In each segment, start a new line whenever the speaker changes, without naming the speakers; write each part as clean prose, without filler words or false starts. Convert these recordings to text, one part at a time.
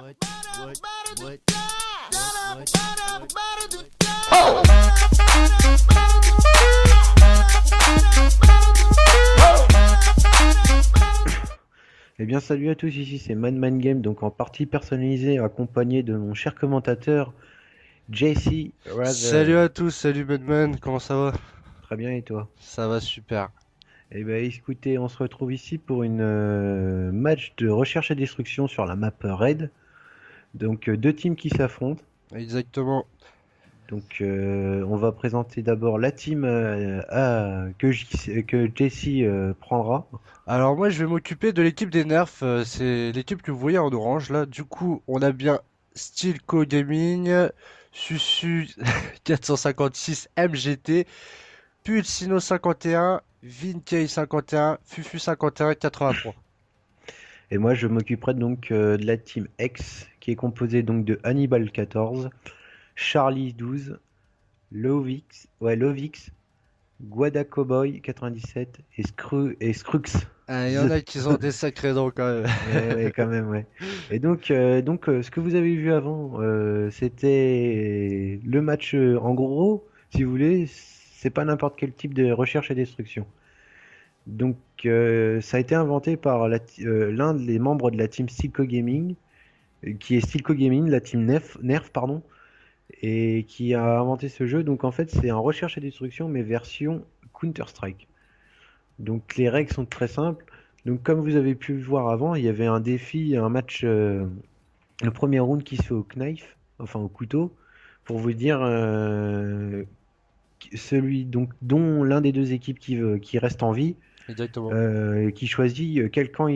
What?
Eh bien salut à tous, ici c'est Man Game, donc en partie personnalisée accompagné de mon cher commentateur JC
Salut
Rather.
à tous, salut Batman, comment ça va?
Très bien, et toi?
Ça va super.
Eh bien écoutez, on se retrouve ici pour une match de recherche et destruction sur la map Raid. Donc deux teams qui s'affrontent.
Exactement.
Donc on va présenter d'abord la team que JC prendra.
Alors moi je vais m'occuper de l'équipe des Nerfs, c'est l'équipe que vous voyez en orange là. Du coup on a bien Steelco Gaming, Susu 456 MGT, Pulsino 51, Vinkei 51, Fufu 51, 83.
Et moi je m'occuperai donc de la team X qui est composée donc de Hannibal 14, Charlie 12, Lovix, Guada Cowboy 97 et Scrux.
Il y en a qui ont des sacrés dents quand même.
Ouais, quand même, ouais. Et donc ce que vous avez vu avant, c'était le match, en gros, si vous voulez, c'est pas n'importe quel type de recherche et destruction. Donc, ça a été inventé par l'un des membres de la team Stilco Gaming, qui est Stilco Gaming, la team Nerf, pardon, et qui a inventé ce jeu. Donc, en fait, c'est un recherche et destruction, mais version Counter-Strike. Donc, les règles sont très simples. Donc, comme vous avez pu le voir avant, il y avait un défi, un match, le premier round qui se fait au knife, enfin au couteau, pour vous dire celui donc dont l'un des deux équipes qui reste en vie,
Exactement.
qui choisit quel camp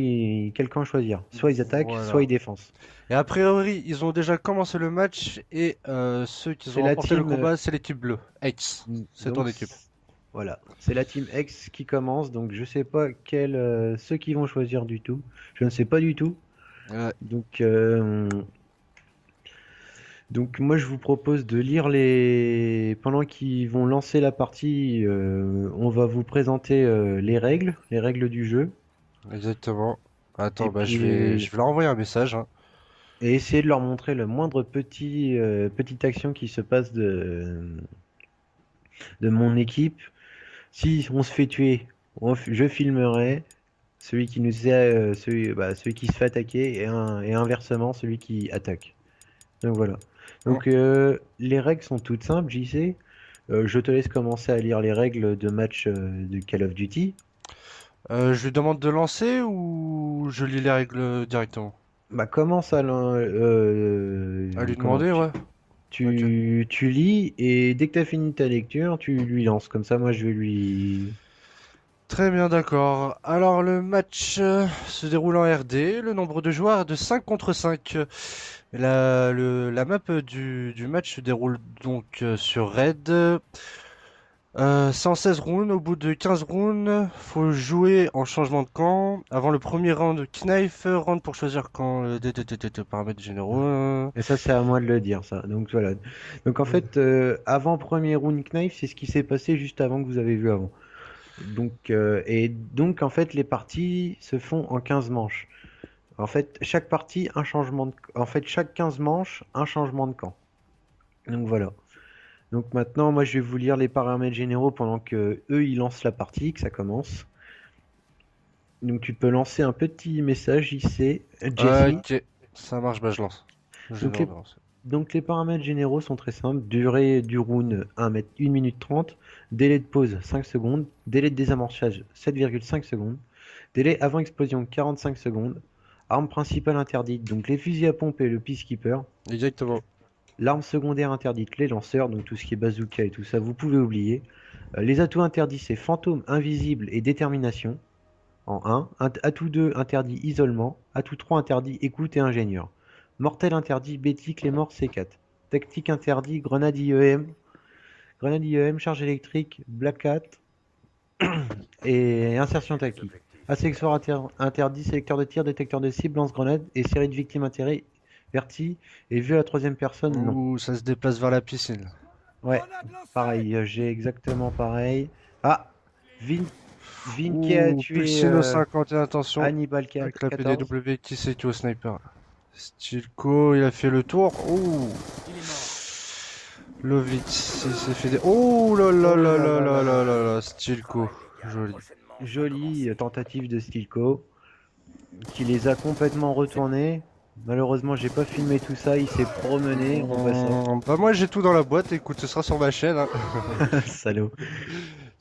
choisir. Soit ils attaquent, soit
Voilà.
ils défoncent.
Et a priori, ils ont déjà commencé le match et ceux qui
C'est
ont
la
remporté le
team,
combat, c'est l'équipe bleue. X, c'est ton
donc
équipe.
voilà, c'est la team X qui commence. Donc je sais pas ceux qui vont choisir du tout. Je ne sais pas du tout.
Ouais,
Donc donc moi je vous propose de lire pendant qu'ils vont lancer la partie, on va vous présenter les règles du jeu.
exactement.
Et
Attends, bah
puis
je vais leur envoyer un message, hein.
et essayer de leur montrer le moindre petite action qui se passe de mon équipe. Si on se fait tuer, je filmerai celui qui nous est, celui qui se fait attaquer et inversement celui qui attaque. Donc voilà.
Hein.
Donc les règles sont toutes simples, JC. Je te laisse commencer à lire les règles de match de Call of Duty.
Je lui demande de lancer ou je lis les règles directement?
Bah commence
À lui
comment
demander, ouais. Ok.
tu lis et dès que tu as fini ta lecture, tu lui lances. Comme ça, moi, je vais lui.
Très bien, d'accord. Alors le match se déroule en RD. Le nombre de joueurs est de 5 contre 5. La map du match se déroule donc sur Red. 116 rounds. Au bout de 15 rounds, faut jouer en changement de camp. Avant le premier round, knife, round pour choisir camp, paramètres généraux.
Et ça, c'est à moi de le dire, ça. Donc voilà. Donc en fait, avant premier round knife, c'est ce qui s'est passé juste avant que vous avez vu avant. Donc en fait, les parties se font en 15 manches. En fait, chaque partie, un changement en fait, chaque 15 manches, un changement de camp. Donc voilà. Donc maintenant, moi, je vais vous lire les paramètres généraux pendant que eux, ils lancent la partie, que ça commence. Donc tu peux lancer un petit message ici, Jesse.
Ok, ça marche, bah je lance. Je
Donc
vais
les,
lancer.
donc les paramètres généraux sont très simples. Durée du round 1 minute 30. Délai de pause 5 secondes. Délai de désamorçage 7,5 secondes. Délai avant explosion 45 secondes. Arme principale interdite, donc les fusils à pompe et le peacekeeper.
Exactement.
L'arme secondaire interdite, les lanceurs, donc tout ce qui est bazooka et tout ça, vous pouvez oublier. Les atouts interdits, c'est fantôme, invisible et détermination en 1. Atout 2 interdit isolement. Atout 3 interdit écoute et ingénieur. Mortel interdit Betty, Clémor, C4. Tactique interdit grenade IEM. Grenade IEM, charge électrique, Black Hat et insertion tactique. Accessoire interdit, sélecteur de tir, détecteur de cible, lance-grenade et série de victimes intérêt, verti et vue à la troisième personne, non.
Ouh, ça se déplace vers la piscine.
Ouais, pareil, j'ai exactement pareil. Ah, Vin, Vin qui a
Ouh,
tué
Pulsino 51, attention.
Hannibal
Avec la
14.
PDW qui s'est tué au sniper. Stilko, il a fait le tour. Ouh. Lovitz, il s'est fait des... Oh là là
Oh
là
là
là
là là
là
là.
là là là, Stilko. Joli.
Jolie tentative de Stilko qui les a complètement retournés. Malheureusement, j'ai pas filmé tout ça. Il s'est promené en passant.
Bah moi j'ai tout dans la boîte, écoute, ce sera sur ma chaîne, hein.
Salaud.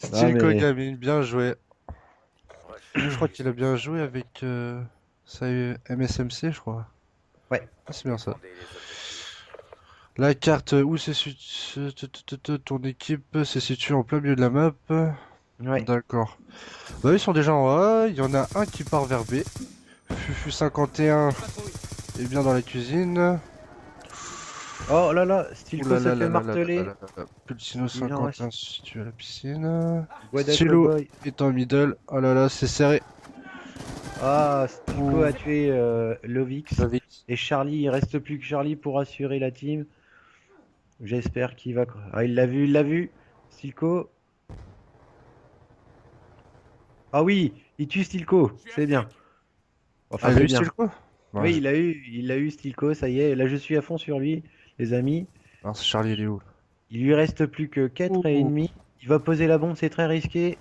Non
Stilko
mais
Gaming, bien joué. Je crois qu'il a bien joué avec ça, MSMC, je crois.
ouais,
Ah, c'est bien ça. La carte où ton équipe se situe en plein milieu de la map.
ouais.
D'accord. Bah ils sont déjà en A, il y en a un qui part vers B. Fufu 51 est bien dans la cuisine.
Oh là là,
Ouh
Stilko
là
se
là
fait
là là là là là
marteler.
là là. Pulsino
Il en
51
reste.
se situe à la piscine.
Guada
Stylo
Cowboy.
est en middle. Oh là là, c'est serré.
Ah, Stilko
Ouh,
a tué Lovix.
Lovitz.
Et Charlie, il reste plus que Charlie pour assurer la team. J'espère qu'il va. Ah, il l'a vu, il l'a vu. Stilko. Ah oui, il tue Stilko. C'est bien.
Ah,
Enfin,
il a
c'est
eu
bien.
Stilko? Ouais,
Oui, il a eu Stilko, ça y est. Là, je suis à fond sur lui, les amis.
alors, c'est Charlie, il est où?
Il lui reste plus que 4 et
Ouh.
demi. Il va poser la bombe, c'est très risqué.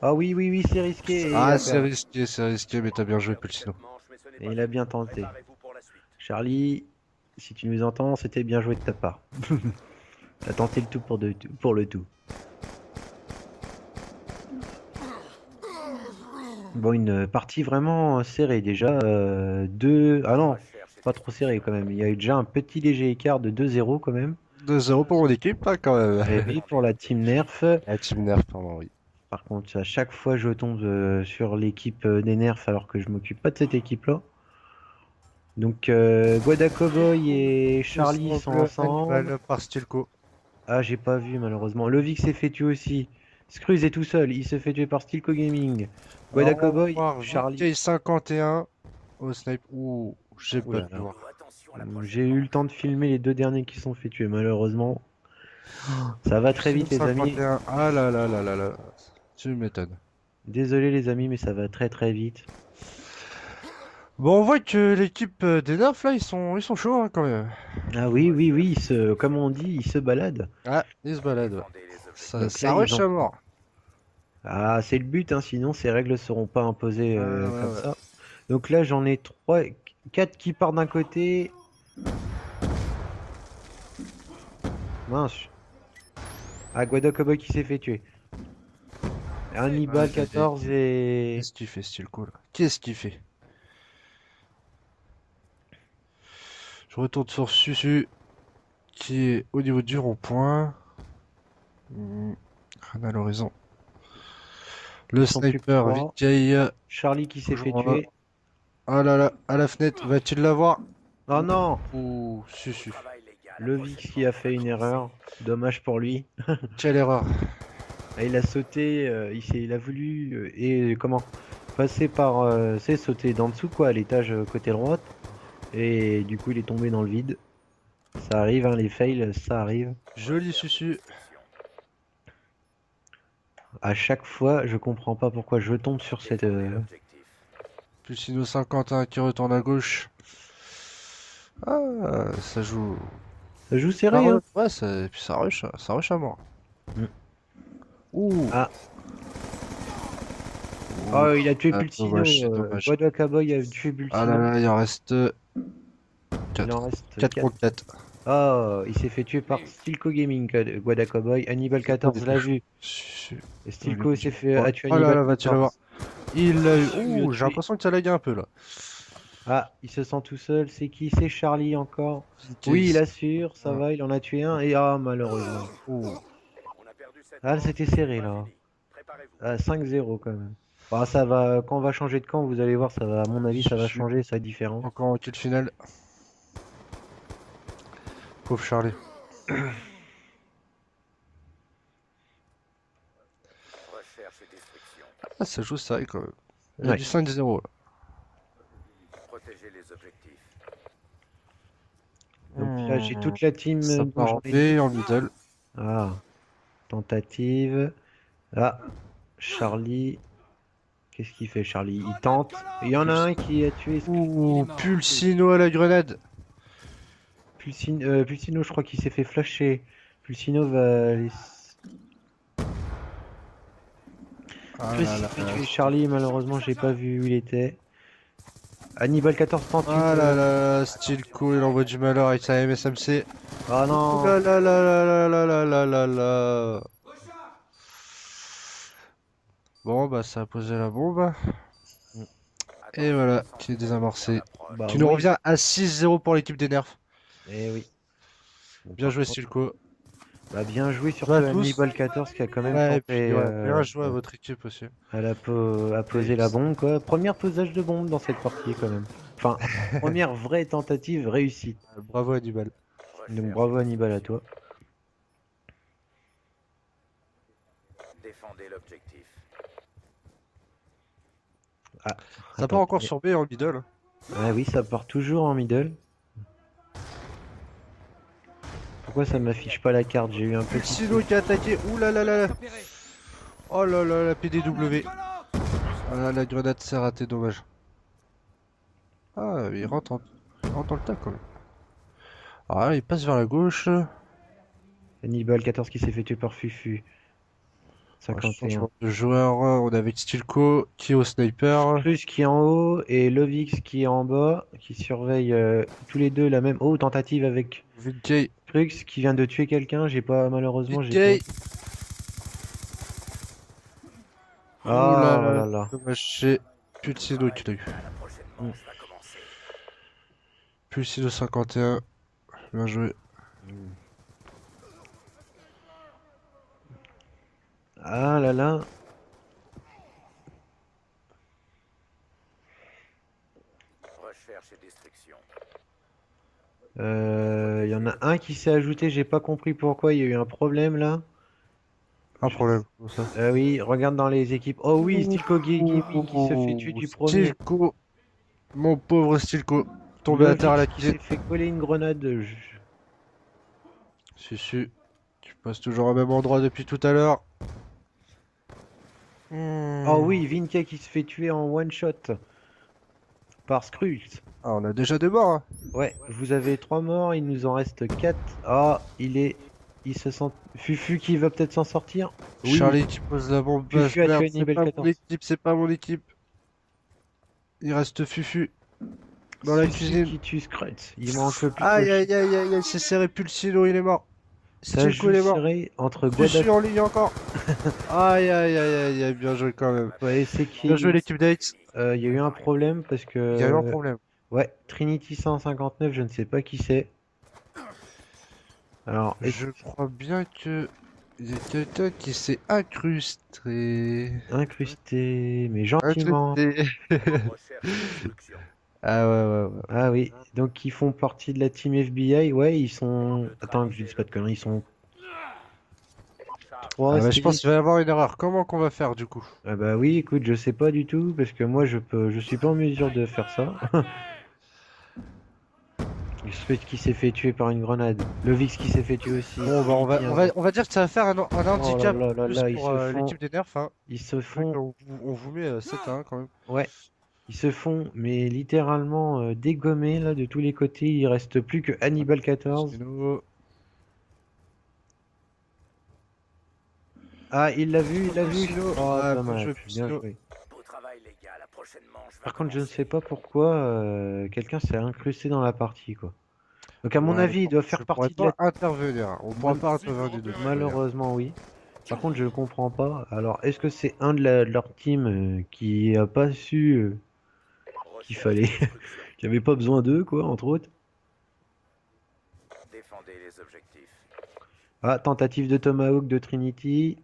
Ah oui, oui, oui, c'est risqué. Et il
Ah,
a perdu.
c'est risqué, mais t'as bien joué, Pulsino.
Et il a bien tenté. Charlie, si tu nous entends, c'était bien joué de ta part. T'as tenté le tout pour le tout. Bon, une partie vraiment serrée déjà. Deux... Ah non, pas trop serré quand même. Il y a eu déjà un petit léger écart de 2-0 quand même.
2-0 pour mon équipe, hein, quand même.
Et oui, pour la team Nerf.
La team Nerf, pardon, oui.
Par contre, à chaque fois, je tombe sur l'équipe des Nerfs alors que je m'occupe pas de cette équipe-là. Donc, Guada Cowboy et Charlie sont
Ensemble,
ensemble.
Hannibal par Stilko.
Ah, j'ai pas vu malheureusement. Lovix s'est fait tuer aussi. Scruz est tout seul. Il se fait tuer par Stilco Gaming.
Alors,
Guada
on va
Cowboy,
voir
Charlie.
VK51 au snipe. Ouh, j'ai
Oh
pas
là
pu
là.
voir.
J'ai eu le temps de filmer les deux derniers qui sont fait tuer. Malheureusement, ça va très vite, les amis.
51. Ah là là là là là. Tu m'étonnes.
Désolé, les amis, mais ça va très très vite.
Bon, on voit que l'équipe des Nerfs là, ils sont chauds hein, quand même.
Ah oui, oui, oui. Comme on dit, ils se baladent.
Ah, ils se baladent. Ça,
Donc là,
ça
ils
rush
ont.
à mort.
Ah, c'est le but, hein, sinon ces règles ne seront pas imposées
Ah
comme
ouais, ouais.
ça. Donc là, j'en ai 3, 4 qui partent d'un côté. Mince. Ah, Guada Cowboy qui s'est fait tuer. Hannibal
Aïe, aïe, aïe.
14 et.
Qu'est-ce qu'il fait, Stilko là? Qu'est-ce qu'il fait? Je retourne sur Susu qui est au niveau du rond-point. Rien à l'horizon. Le
Ils sont plus que
sniper,
3.
VK,
Charlie qui s'est fait
toujours là.
tuer.
Ah là là, à la fenêtre, va-t-il l'avoir?
Oh non!
Ouh, Susu.
Le Vix qui a fait une erreur. Dommage pour lui.
Quelle erreur.
Ah, il a sauté, il a voulu et comment passer par, c'est sauter d'en dessous quoi, à l'étage côté droite. Et du coup, il est tombé dans le vide. Ça arrive, hein, les fails, ça arrive.
Joli Susu.
À chaque fois, je comprends pas pourquoi je tombe sur cette.
Pulsino 51 qui retourne à gauche. Ah, ça joue.
Ça joue serré, hein.
Ouais, et puis ça rush à mort.
Mm.
Ouh.
Ah,
Ouh,
oh, il a tué
ah,
Pulsino.
dommage, c'est dommage.
Guada Cowboy a tué
Ah là
Pulsino.
là, il en reste
Il en
4.
reste
4
4.
contre 4.
Oh, il s'est fait tuer par Stilco Gaming, Guada Cowboy. Hannibal 14 l'a vu. Et Stilco s'est fait a tué
Oh là
Hannibal
là, va-tu l'avoir?
14.
Il l'a eu.
Il a
Ouh, j'ai
tué.
l'impression que ça lag un peu là.
Ah, il se sent tout seul. C'est qui? C'est Charlie encore. Oui, il
Case.
assure, ça va, il en a tué un. Et ah, malheureusement.
Ouh.
Ah, c'était serré là. Ah, 5-0 quand même. Bah, ça va, quand on va changer de camp, vous allez voir, ça va, à mon avis, ça va changer, ça va être différent.
Encore en kill final. Pauvre Charlie. Ah, ça joue ça quand même. Il y a
Ouais.
du 5-0 là.
Donc là, j'ai toute la team
Ça
dont
part
j'en
en
ai dit.
B, en middle.
Ah, tentative. Ah, Charlie. Qu'est-ce qu'il fait, Charlie? Il tente. Il y en a un qui a tué
Ouh, Pulsino à la grenade.
Pulsino, je crois qu'il s'est fait flasher. Pulsino va.
Ah
Chris
là
s'est
là
fait
là.
tuer Charlie, malheureusement, j'ai pas vu où il était. Hannibal 14 tente
Ah là là, Stilco, il envoie du malheur avec sa MSMC.
Ah
Ouh
non!
là là là là là là là là là. Bon, bah ça a posé la bombe. Et voilà, qui est désamorcé.
Bah,
Qui nous
moi,
revient à 6-0 pour l'équipe des Nerfs.
eh oui. Bon,
Bien
par
joué,
contre,
Stilco.
bah, bien joué,
Joué à
surtout
tous.
Hannibal 14 qui a quand même
Ouais, et puis
tenté
ouais, bien joué à votre équipe aussi.
à poser la bombe, quoi. Première posage de bombe dans cette partie, quand même. Enfin, première vraie tentative réussie.
Bravo Hannibal.
Donc bravo Hannibal à toi.
Défendez l'objectif.
Ah,
Ça
attends.
part encore sur B en middle.
Ah oui, ça part toujours en middle. Pourquoi ça m'affiche pas la carte? J'ai eu un petit...
Pulsino qui a attaqué. Ouh là là là là. Oh là là, la PDW. Ah, la grenade s'est ratée, dommage. Ah, il rentre, il rentre dans le tas quand même. Ah, il passe vers la gauche.
Hannibal 14 qui s'est fait tuer par Fufu.
Ah,
51.
changement de joueur, on est avec Stilco qui est au sniper.
Cruz qui est en haut et Lovix qui est en bas, qui surveille tous les deux la même... Oh, tentative avec
Vinkey.
Cruz qui vient de tuer quelqu'un. J'ai pas, malheureusement, j'ai
Vinkey.
pas...
Ouh là
Oh
là,
là là.
dommage, c'est Pulsino qui l'a eu.
La prochaine manche va commencer.
Pulsino 51. Bien joué.
Ah là là.
Recherche et destruction.
Il y en a un qui s'est ajouté, j'ai pas compris pourquoi, il y a eu un problème là.
Un problème. Comme ça.
Oui, regarde dans les équipes. Oh oui, Stilko Gaming qui se fait tuer du premier.
Stilco. Mon pauvre Stilco. Tombé à
Lovix
terre à la
qui
clé.
s'est fait coller une grenade.
Susu. Tu passes toujours au même endroit depuis tout à l'heure.
Oh oui, Vinka qui se fait tuer en one shot par Skrulls.
Ah, on a déjà des morts, hein.
Ouais, vous avez 3 morts, il nous en reste 4. Ah, il se sent... Fufu qui va peut-être s'en sortir. Oui,
Charlie qui pose la bombe.
Fufu a
Merde,
tué
c'est
Nibel
pas mon
14.
équipe, c'est pas mon équipe. Il reste Fufu dans la
Fufu
cuisine.
qui tue Skrulls. Il manque plus
Aïe
que...
aïe aïe aïe aïe, c'est serré Pulsino, il est mort.
Ça
Stilco,
joue
il est mort.
serré entre
Fufu
Guada...
en ligne encore. Aïe aïe aïe aïe aïe, bien joué quand même.
Ouais, c'est qui...
Bien joué l'équipe d'Aix.
Il y a eu un problème parce que...
Il y a eu un problème.
Ouais, Trinity 159, je ne sais pas qui c'est. Alors,
Je crois bien que il y a quelqu'un qui s'est incrusté.
incrusté, mais gentiment.
Incrusté.
Recherche et destruction.
Ah ouais ouais ouais.
Ah oui, donc ils font partie de la team FBI. Ouais, ils sont... Attends que je dise pas de conneries, ils sont
Ah
3.
bah, je pense qu'il va y avoir une erreur. Comment qu'on va faire du coup?
Ah bah oui, écoute, je sais pas du tout, parce que moi je suis pas en mesure de faire ça. Le Switch qui s'est fait tuer par une grenade. Le Vix qui s'est fait tuer aussi.
Bon bah on va dire que ça va faire un handicap
Oh là là
plus
là,
pour l'équipe des Nerfs, hein.
Ils se
Vu
font...
qu'on vous met 7-1 quand même.
Ouais, ils se font, mais littéralement dégommer là de tous les côtés. Il reste plus que Hannibal 14.
Sinon,
Ah, il l'a vu, il l'a vu.
Pulsino.
Oh,
Ah,
pas
bien
mal,
joué,
bien
Pulsino.
joué.
Beau travail, les gars. La prochaine manche va
Par contre, je ne
commencer.
sais pas pourquoi quelqu'un s'est incrusté dans la partie, quoi. Donc à mon
Ouais,
avis, il doit faire
je pourrais
partie de la...
pas intervenir. On pourra pas intervenir du tout.
Malheureusement, oui. Par contre, je ne comprends pas. Alors, est-ce que c'est un de, de leur team qui a pas su qu'il
Recherche
fallait,
et destruction.
qu'il n'y avait pas besoin d'eux, quoi, entre autres?
Défendez les objectifs.
Ah, tentative de Tomahawk de Trinity.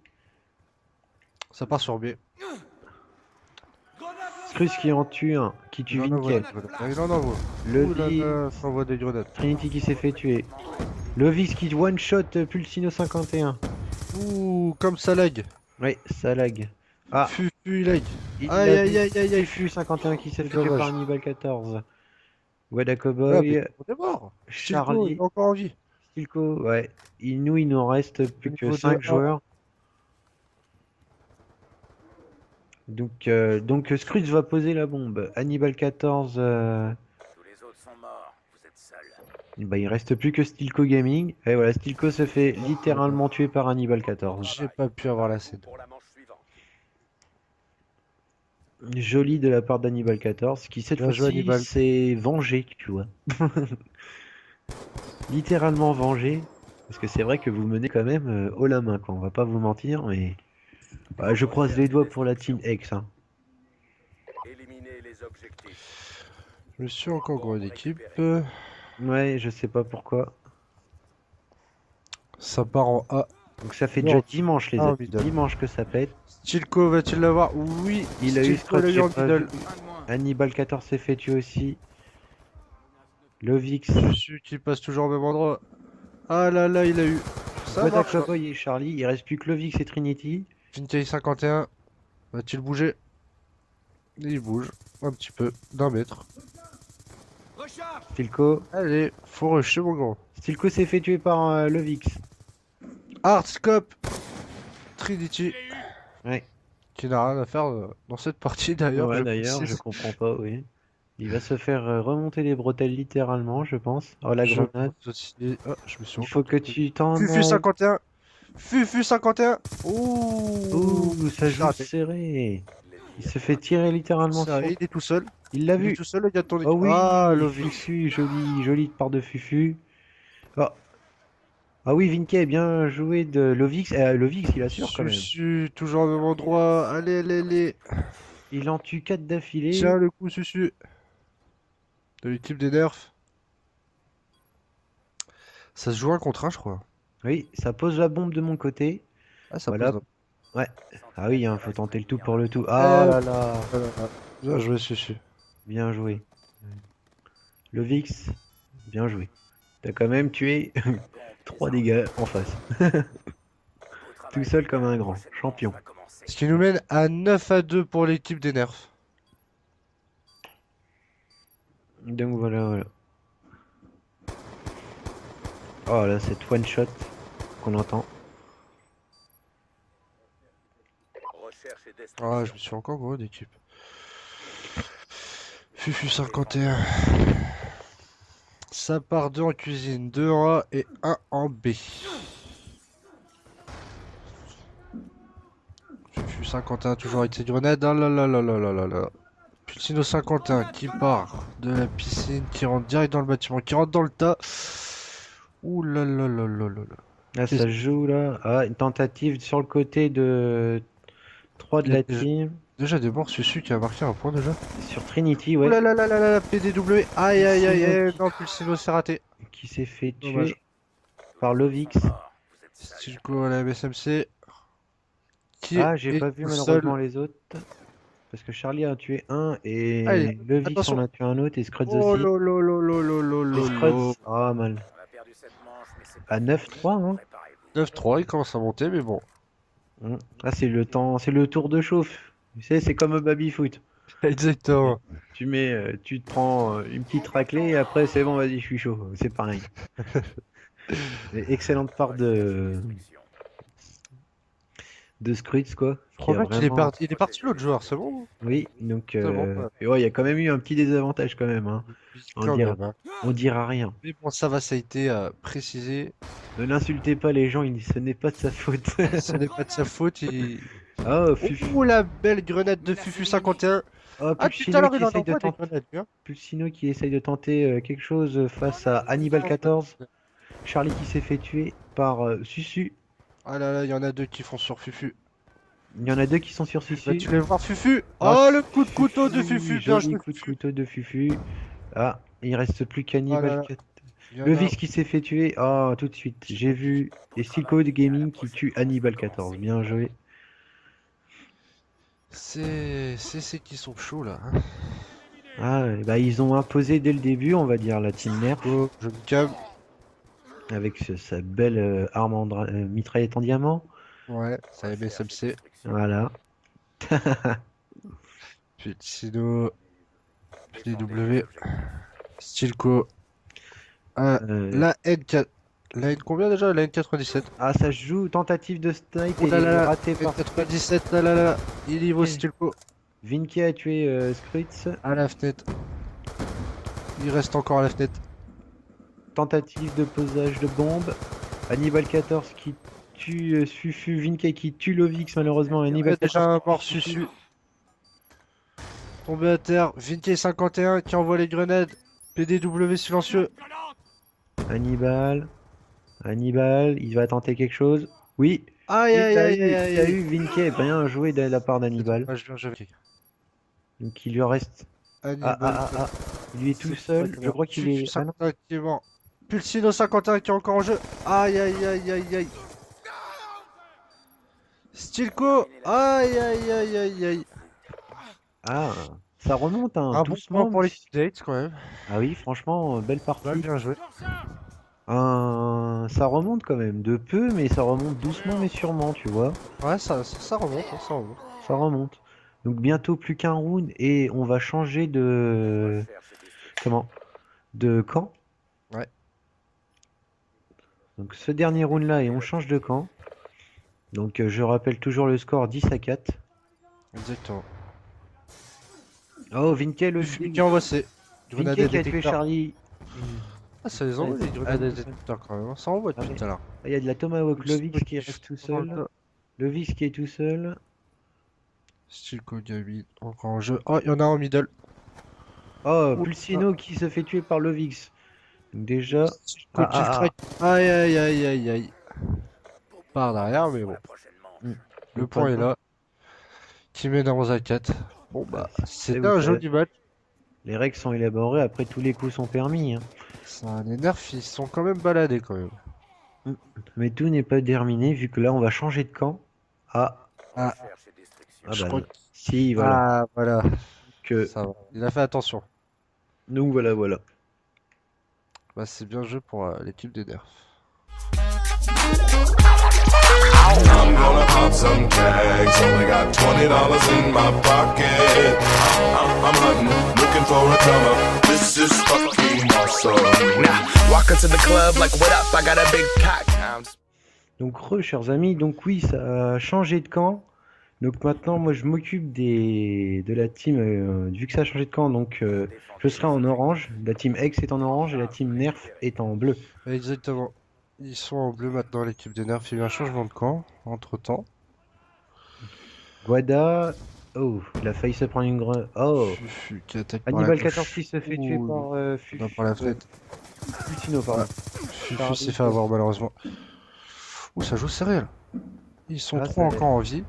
Ça part sur B.
Skrus qui en tue un, qui tue
Il en envoie des
Vinkel.
grenades. Il en envoie.
Le
Ouh là
Vi-
là, ça envoie des grenades.
Trinity qui s'est fait tuer. Le Vis qui one shot Pulsino 51.
Ouh, comme ça lag.
Oui, ça lag. Ah,
Fufu lag.
il
Aïe
l'a
aïe
vu.
aïe aïe aïe.
Fufu 51 qui s'est fait tuer
Dommage.
par Hannibal 14. Wada
Ah,
Cowboy,
mais on est mort. Stilco, il
Charlie,
est encore en vie.
Stilco, ouais. Il nous en reste plus
Au
que
niveau
5
de-
joueurs. Donc Scrooge va poser la bombe. Hannibal 14,
Tous les autres sont morts. Vous êtes seul.
bah, il reste plus que Stilco Gaming. Et voilà, Stilco se fait littéralement tuer par Hannibal 14.
J'ai pas pu avoir la scène.
Pour la manche suivante.
Joli de la part d'Hannibal 14, qui cette
Bien joué,
fois-ci
Hannibal.
s'est vengé, tu vois. Littéralement vengé. Parce que c'est vrai que vous menez quand même haut la main, quoi. On va pas vous mentir, mais bah, je croise les doigts pour la team X, hein.
Éliminez les objectifs.
Je suis encore gros
Bombe
d'équipe.
récupérée.
Ouais, je sais pas pourquoi.
Ça part en A.
Donc ça fait
Non,
déjà dimanche, les
en
amis.
middle.
Dimanche que ça pète.
Stilco va-t-il l'avoir? Oui,
Il a eu
Stilco l'a
Scratch,
eu en
j'ai pas
middle.
vu. Hannibal 14 s'est fait tuer aussi. Lovix.
Celui qui passe toujours au même endroit. Ah là là, il a eu. Ça
Boda
marche.
Cowboy et Charlie. Il reste plus que Lovix et Trinity.
Vintage 51. Va-t-il bouger? Il bouge. Un petit peu. D'un mètre.
Stilco.
Allez, faut rusher mon grand.
Stilco s'est fait tuer par Lovix.
Hardscope. Trinity.
Ouais.
Qui n'a rien à faire dans cette partie d'ailleurs.
Ouais,
je
d'ailleurs, je
précise.
comprends pas, oui. Il va se faire remonter les bretelles littéralement, je pense. Oh, la
Je
grenade.
pense aussi. Ah, je me suis
Il faut
encore
que
trompé.
tu t'en
Fufu
ailles.
51. Fufu 51. Ouh.
Ouh, ça joue
Raté.
serré. Il se fait tirer littéralement
Ça,
sur.
il est tout seul.
Il l'a
Il est
vu.
tout seul, le gars de ton
Oh
équipe.
oui,
Ah, Lovix.
Fufu, joli, joli de part de Fufu. Oh. Ah oui, Vinky, bien joué de Lovix. Lovix, il assure quand même.
Susu, toujours au même endroit. Allez, allez, allez.
Il en tue 4 d'affilée.
Tiens le coup, Susu. De l'équipe des nerfs. Ça se joue un contre un, je crois.
Oui, ça pose la bombe de mon côté.
Ah, ça
Voilà.
pose.
Ouais. Ah oui, hein, faut tenter le tout pour le tout.
Eh,
Ah là là.
Bien joué, Susu.
Bien joué. Lovix, bien joué. T'as quand même tué 3 dégâts en face. Tout seul comme un grand. Champion.
Ce qui nous mène à 9 à 2 pour l'équipe des nerfs.
Donc voilà, voilà. Oh là, cette one shot qu'on entend.
Recherche et
Ah,
destruction.
je me suis encore gros d'équipe. Fufu 51. Ça part 2 en cuisine, 2 en A et 1 en B. Fufu 51 toujours avec ses grenades. Ah là là là là là là là. Pulsino 51 qui part de la piscine, qui rentre direct dans le bâtiment, qui rentre dans le tas. Ouh là là là là là là.
Là, ça se joue là. Ah, une tentative sur le côté de 3 de
Il y a
la
déjà-
team.
Déjà des morts, Susu qui a marqué un point déjà.
Sur Trinity,
Oh
ouais.
là là là là là, PDW. Aïe aïe aïe aïe.
Pulsino
Non, Pulsino s'est raté.
qui s'est fait tuer
Dommage.
par Lovix.
Vous êtes seul.
Stilco à la MSMC. Qui
Ah, j'ai
est
pas vu
tout
malheureusement
seul.
les autres. Parce que Charlie a tué un et
Allez,
Lovix
attention.
en a tué un autre et Scrutz
Oh
aussi.
là là là là là là
Et
là là.
Scrutz, ah mal.
On a perdu cette manche, mais c'est pas
À 9-3, hein.
Préparez-vous.
9-3, il commence à monter, mais bon.
Ah, c'est le temps, c'est le tour de chauffe. Tu sais, c'est comme au baby-foot.
Exactement.
Tu te prends une petite raclée et après c'est bon, vas-y, je suis chaud. C'est pareil. Et excellente part de Scrutz, quoi.
Je crois
qui a
pas qu'il est
vraiment-
parti. Il est parti l'autre joueur, c'est bon?
Oui, donc.
C'est bon, ouais.
Et ouais, il y a quand même eu un petit désavantage quand même, hein.
Quand
dira-
même, hein.
On dira rien.
Mais bon, ça va, ça a été précisé.
Ne l'insultez pas les gens, ce n'est pas de sa faute.
Ce n'est pas de sa faute.
Oh, Fufu.
Oh, la belle grenade de Fufu 51.
Oh,
Ah, tout à
Pulsino
l'heure,
qui
il en
essaye de
envoie des
tenter.
grenades, hein.
Pulsino qui essaye de tenter quelque chose face à Hannibal 14. Charlie qui s'est fait tuer par Susu.
Ah là là, il y en a deux qui font sur Fufu.
Il y en a deux qui sont sur Susu.
Vas-tu les voir, Fufu?
Ah,
Oh, le coup de couteau de Fufu. Bien
Joli
joué,
coup de
Fufu.
couteau de Fufu. Ah, il reste plus
Ah là
qu'Hannibal
là.
4.
Il y en
Le
a-
Vix qui s'est fait tuer. Ah, tout de suite. J'ai vu. Et Stilco de Gaming qui tue Hannibal 14. Bien joué.
C'est qui sont chauds là, hein.
Ah, bah ils ont imposé dès le début, on va dire, la team Nerf.
Oh, je me calme.
Avec sa belle arme mitraillette en diamant.
Ouais, ça a MSMC.
Voilà.
Puis sinon, PW, Stilco.
Euh,
La N4. Line combien déjà? Line 97.
Ah, ça se joue, tentative de snipe
Oh
et
là là là,
raté
Line
par
97, là là là. Il y va
Ok.
Stilco.
Vinky a tué Scrutz.
À la fenêtre. Il reste encore à la fenêtre.
Tentative de posage de bombe. Hannibal 14 qui tue Fufu. Vinky qui tue Lovix malheureusement. Hannibal
Ouais, déjà
14
un mort Susu. Tombé à terre. Vintier 51 qui envoie les grenades. PDW silencieux.
Hannibal. Hannibal, il va tenter quelque chose. Oui,
Aïe aïe aïe aïe
il
aïe
a
aïe.
eu Vinky. Bien joué de la part d'Hannibal.
Ah, je viens, j'avais.
Donc il lui en reste.
Hannibal.
Il est tout seul. Je crois qu'il est. Ah non.
51 qui est mort. Pulsino 51 qui est encore en jeu. Aïe aïe aïe aïe aïe. Stilco. Aïe aïe aïe aïe aïe.
Ah, ça remonte hein,
Un bon
doucement.
point pour les Dates quand même.
Ah oui, franchement, belle partie.
Ouais, bien joué.
Ça remonte quand même, de peu, mais ça remonte doucement mais sûrement, tu vois.
Ouais, ça remonte, hein, ça remonte.
Ça remonte. Donc bientôt plus qu'un round et on va changer de...
Recherche et destruction.
Comment? De camp.
Ouais.
Donc ce dernier round là et on change de camp. Donc je rappelle toujours le score 10-4.
Exactement.
Oh, Vinkel le
Qui envoie ses grenades
Vinkel
à
qui a tué
détecteur.
Charlie.
Ah, ça les envoie
Ouais,
les grenades à
ah,
détecteur quand même. Ça envoie
Ah
depuis
ouais.
tout à l'heure.
Il y a de la Tomahawk, Lovix qui reste tout seul. Lovix qui est tout seul.
Stilco Gabi encore en jeu. Oh, il y en a un en middle.
Oh,
Ouh,
Pulsino qui se fait tuer par Lovix. Donc déjà...
Stilco
Ah,
kill
ah, ah.
track. Aïe aïe aïe aïe aïe. Par derrière, mais
Pour
bon.
la prochaine manche.
Le point est là. Qui mène à 11-4. Bon bah,
vous
c'était un
savez.
joli match.
Les règles sont élaborées, après tous les coups sont permis. Hein.
Ça, les nerfs, ils sont quand même baladés quand même.
Mais tout n'est pas terminé, vu que là on va changer de camp. Ah,
Ah.
Recherche et destruction.
ah
Je
bah,
crois
si, voilà.
Ah, voilà.
Que...
Ça va. Il a fait attention.
Donc voilà, voilà.
Bah, c'est bien joué pour l'équipe des nerfs.
I'm gonna pop some tags. Only got $20 in my pocket. I'm hunting, looking for a come up. This is fucking awesome. Now, walk into the club like, what up? I got a big cock.
Donc chers amis, donc oui, ça a changé de camp. Donc maintenant, moi je m'occupe de la team, vu que ça a changé de camp, donc je serai en orange. La team X est en orange et la team Nerf est en bleu.
Exactement. Ils sont en bleu maintenant, l'équipe des nerfs. Il y a eu un changement de camp entre temps.
Guada, oh, il a failli se prendre une Oh,
Fufu qui attaque par la
Hannibal
gauche.
14 qui se fait tuer
Ouh,
par
non, par la fenêtre.
Pulsino, pardon.
Fufu s'est fait avoir malheureusement. Ouh, ça joue serré là. Ils sont
Ah,
trois
ça-
encore en vie.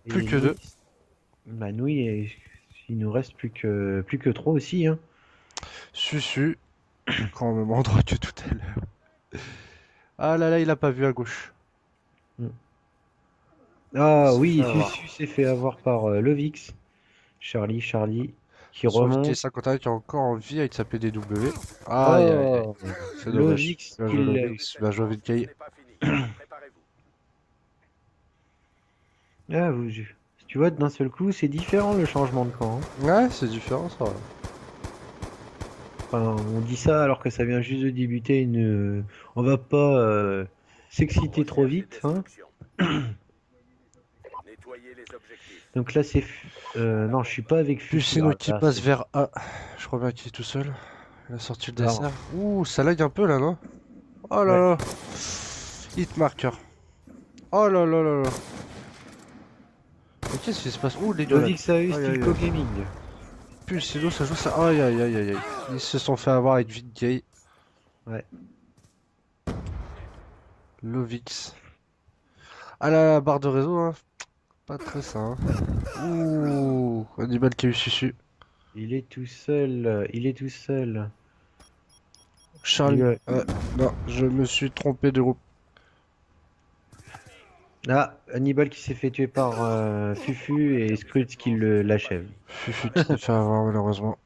Plus
Et
que
nous-
deux.
Bah nous, il nous reste plus que 3 aussi. Hein.
Susu, quand au même endroit que tout à l'heure. Ah là là, il a pas vu à gauche.
Ah
s'est
oui,
fait avoir.
Susu s'est fait avoir par Lovix. Charlie, qui
Sur
remonte.
le 51 qui est encore en vie avec sa PDW. Aïe aïe aïe.
Oh,
C'est dommage.
Lovix,
Bien joué
il-
Lovix, bien joué
Ce
Vinkei.
n'est pas fini. Préparez-vous.
Ah, tu vois, d'un seul coup, c'est différent le changement de camp. Hein.
Ouais, c'est différent ça.
Enfin, on dit ça alors que ça vient juste de débuter on va pas s'exciter trop vite. Hein.
Nettoyez les objectifs.
Donc là, c'est... non, je suis pas avec
Lucino
Ah,
qui
là,
passe
c'est-
vers A. Je crois bien qu'il est tout seul. Il a sorti le
Alors.
dessert. Ouh, ça lag un peu là, non? Oh là là. Hit marker. Oh là là là là. Mais qu'est-ce qui se passe? Ouh, les gars.
Lovix a eu
Aïe, aïe,
Stilco
aïe.
Gaming.
Pulsino, ça joue ça. Aïe aïe aïe aïe aïe. Ils se sont fait avoir avec Vinkei.
Ouais.
Lovix. Ah là là, barre de réseau, hein. Pas très ça, hein. Ouh, Hannibal qui a eu Susu.
Il est tout seul. Il est tout seul.
Charlie.
Il-
Non, je me suis trompé de groupe.
Ah, Hannibal qui s'est fait tuer par Fufu et Scrutz qui l'achève.
Fufu qui s'est fait avoir malheureusement.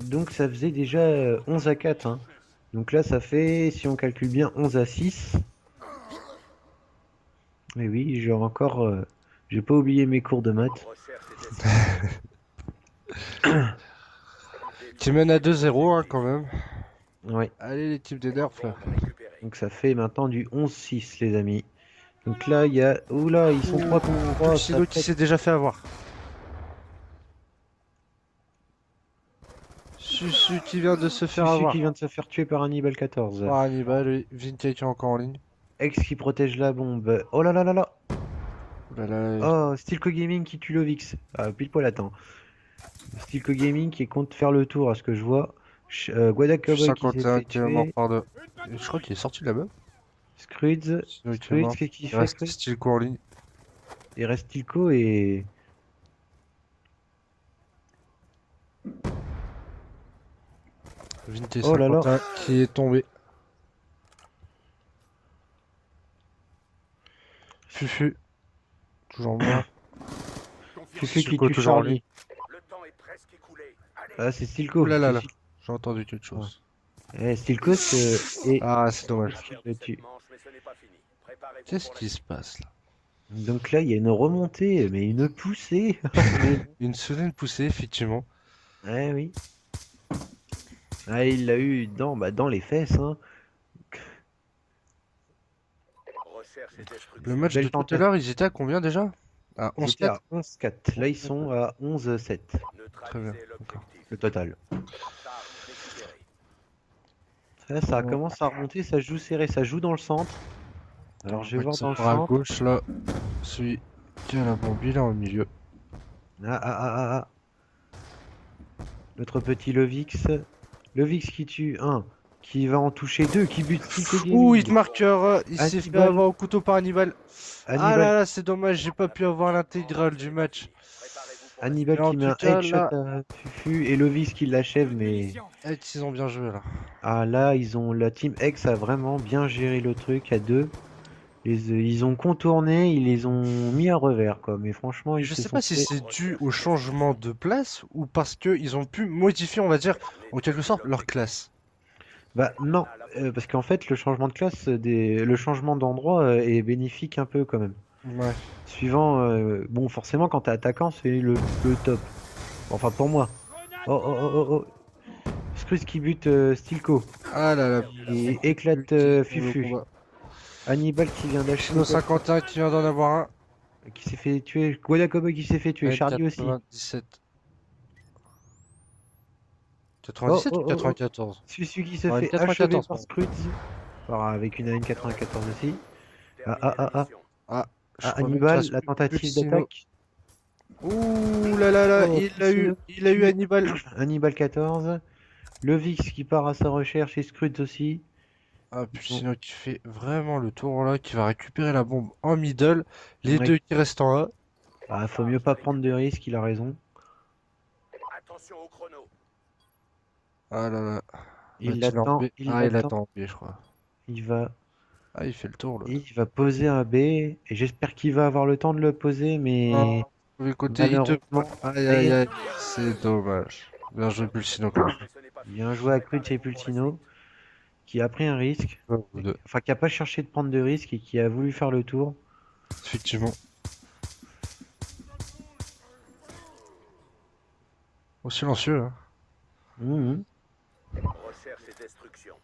Donc ça faisait déjà 11-4. Hein. Donc là, ça fait, si on calcule bien, 11-6. Mais oui, j'ai encore... j'ai pas oublié mes cours de maths.
Recherche et destruction.
Qui mène à 2-0 hein, quand même.
Ouais.
Allez, l'équipe des nerfs là.
Bombe récupérée.
Donc ça fait maintenant du 11-6 les amis. Donc là il y a... Oula, ils sont 3 contre 3.
Pulsino qui s'est déjà fait avoir. Susu qui vient de se faire
Susu
avoir.
qui vient de se faire tuer par Hannibal 14.
Ah, Hannibal, oui. Vinke qui est encore en ligne.
Ex qui protège la bombe. Oh là là là là.
Oh là là,
Oh, Stilco Gaming qui tue Lovix. Ah, pile poil attends. Stilco Gaming qui compte faire le tour à ce que je vois. Guada Cowboy qui s'est
51
fait
qui est mort
tuer.
par deux. Je crois qu'il est sorti de là-bas.
Scruds.
Sinon, qui est
Scruds,
mort.
qu'est-ce qu'il
Il
fait
reste
Scruds
Stilco en ligne.
Il reste Stilco et...
Vinke
Oh là là.
51 qui est tombé. Fufu. Toujours mort.
Fufu qui
Stilco
tue
toujours en
Charlie.
Le temps est presque écoulé. Allez.
Ah, c'est Stilco.
Oh là là
C'est
là.
Stil-
J'ai entendu quelque chose.
Stilco et...
Ah, c'est dommage.
Faire
le
de cette
tue.
manche, mais ce n'est pas fini. Préparez-vous
Qu'est-ce
pour la
qui se passe là?
Donc là, il y a une remontée, mais une poussée.
Une soudaine poussée, effectivement.
Ouais, oui. Ah, il l'a eu dans les fesses, hein.
recherche et destruction.
Le match
Belle
de tout à
tentative.
l'heure, ils étaient à combien déjà? À
Ils étaient
11-4.
à 11-4. Là, ils sont à 11-7.
Très bien,
Neutralisez l'objectif.
Le total.
Charge récupérée.
Là, ça commence à remonter, ça joue serré, ça joue dans le centre. Alors, je vais voir dans le
À
centre.
gauche là, celui qui a la bombe, il est en milieu.
Ah, ah, ah, ah, ah. Notre petit Lovix. Lovix qui tue un, qui va en toucher deux, qui bute Stilco Gaming.
Ouh, hit marqueur, il s'est fait
Hannibal.
avoir au couteau par Hannibal. Ah
Hannibal,
là là, c'est dommage, j'ai pas pu avoir l'intégrale du match.
Préparez-vous pour
Hannibal
Mais en
qui met
tout
un
cas,
headshot à Fufu et Lovix qui l'achève, mais...
Eh, ils ont bien joué là.
Ah là, la team X a vraiment bien géré le truc à deux. Ils ont contourné, ils les ont mis à revers, quoi. Mais franchement, ils
Je
se
sais
sont
pas si
fait-
c'est dû au changement de place ou parce qu'ils ont pu modifier, on va dire, en quelque sorte, leur classe.
Bah non, parce qu'en fait, le changement de classe, le changement d'endroit est bénéfique un peu quand même.
Ouais.
Suivant, bon, forcément, quand t'es attaquant, c'est le top. Enfin, pour moi. Oh, oh, oh, oh, oh. Scruz qui bute Stilco.
Ah là là.
Et éclate
Le
Fufu.
combat.
Hannibal qui vient d'acheter.
Chino 51 qui vient d'en avoir un.
Qui s'est fait tuer. Guadakobo qui s'est fait tuer. Charlie aussi.
97. 97
Oh, oh,
ou
oh, oh.
94?
Susu qui se
Ouais,
fait
94,
achever par
pardon.
Scruz. Avec une AN94 aussi.
terminer
ah, ah,
la
ah.
mission.
Je
Ah,
crois même qu'il
Hannibal,
reste
la
plus
tentative
Pulsino.
d'attaque.
Ouh là là là,
Oh,
il a eu Hannibal.
Hannibal 14. Le Vix qui part à sa recherche et Scruz aussi.
Ah, Pulsino qui fait vraiment le tour là, qui va récupérer la bombe en middle. Les
Ouais.
deux qui restent en A.
Ah, faut mieux pas prendre de risques, il a raison.
Attention au chrono.
Ah là là.
Il
Va-t-il en
l'attend,
B?
il
Ah, il
l'attend.
attend en B, je crois.
Il va,
Ah, il fait le tour là.
il va poser un B. Et j'espère qu'il va avoir le temps de le poser, mais
Ah, tous les côtés, il te
malheureusement,
Aïe aïe aïe, c'est dommage. Bien joué Pulsino quand même.
Mais ce n'est pas fini.
bien joué à Cruz et Pulsino, qui a pris un risque.
Vous deux.
Enfin, qui a pas cherché de prendre de risque et qui a voulu faire le tour.
Effectivement. Au silencieux, hein.
Mhm.
Recherche et destruction.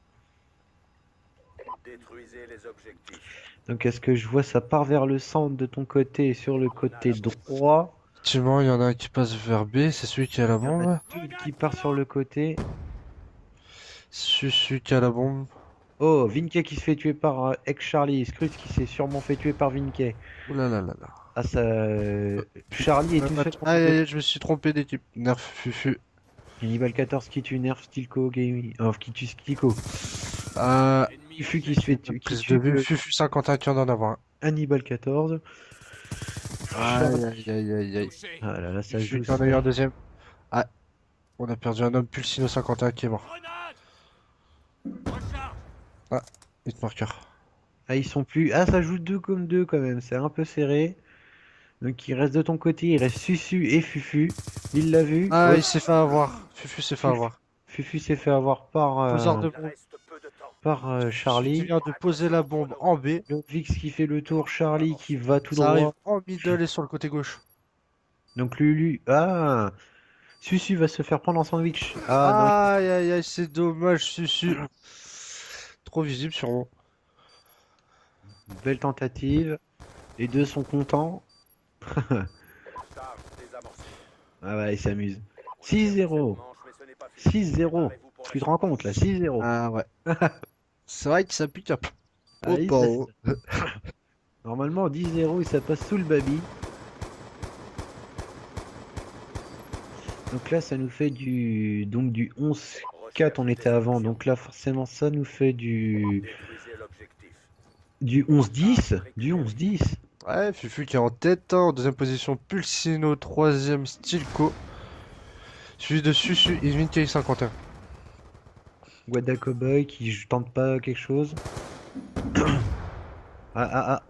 Détruisez les objectifs.
Donc, est-ce que je vois ça part vers le centre de ton côté et sur le côté droit?
Effectivement, il y en a un qui passe vers B, c'est celui qui a la
Il y en
bombe.
a deux qui part sur le côté.
Celui qui a la bombe.
Oh, Vinke qui se fait tuer par ex-Charlie. Scruz qui s'est sûrement fait tuer par Vinke.
Ouh là là là là.
Ah, ça. Charlie est tout seul.
Aïe aïe aïe, je me suis trompé d'équipe. Nerf Fufu.
Hannibal 14 qui tue Nerf Stilco Gaming. Qui tue Stilco.
Ah,
Fufu qui se fait tuer. Qui
prise de
tue
vue. Fufu 51 qui vient d'en avoir un.
Hannibal 14.
Aïe aïe aïe aïe aïe.
Ah là là, ça
Fufu
joue.
qui en a eu un deuxième. Ah, on a perdu un homme. Pulsino 51 qui est mort. Ah, hit marqueur.
Ah, ils sont plus. Ah, ça joue 2 comme 2 quand même. C'est un peu serré. Donc, il reste de ton côté. Il reste Susu et Fufu. Il l'a vu.
Ah,
Oh,
il s'est fait avoir. Fufu s'est fait
Fufu.
avoir.
Fufu s'est fait avoir par,
Poseur de
Il
bombe.
reste peu de temps.
par
Qui
Charlie.
vient de poser la bombe en B.
Le Vix qui fait le tour. Charlie qui va tout
Ça arrive
droit.
en middle et sur le côté gauche.
Donc, Lulu. Ah! Susu va se faire prendre en sandwich. Ah
Aïe aïe aïe, c'est dommage, Susu. Trop visible sûrement.
non, belle tentative. Les deux sont contents.
Charge désamorcée.
Ah ouais, ils s'amusent.
On cherche
6-0.
cette manche, mais ce n'est pas fini.
6-0.
Préparez-vous pour la
Tu te rends compte là, 6-0.
Ah ouais. C'est vrai que ça pique un peu.
Ah,
Oh,
il-
pas haut.
Normalement 10-0 et ça passe sous le baby. Donc là ça nous fait du 11-4 on était avant. Donc là forcément ça nous fait
Détruisez l'objectif.
du 11-10. Du 11-10.
Ouais, Fufu qui est en tête, hein. En deuxième position, Pulsino, troisième, Stilco. Suivi de Susu et Vinky 51.
Guada Cowboy qui tente pas quelque chose. Ah,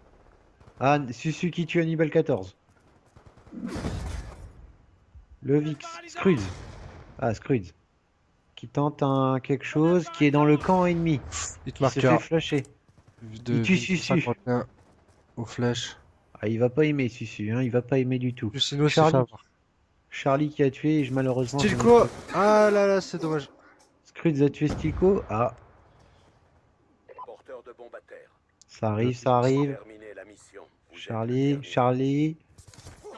Susu qui tue Hannibal 14. Le Vix, Scruz. Ah, Scruz. Qui tente quelque chose qui est dans le camp ennemi.
Hit
Qui se fait
marqueur
flasher.
de
Il tue
Vinky
Susu.
51 au flash.
Ah, il va pas aimer Susu, hein, il va pas aimer du tout.
Pulsino s'est
Charlie.
fait avoir.
Charlie qui a tué, malheureusement.
Stilco! Ah là là, c'est dommage.
Scruz a tué Stilco. Ah,
Porteur de bombe à terre.
ça arrive, ça arrive.
Terminez la mission. Vous êtes
Charlie,
le
Charlie.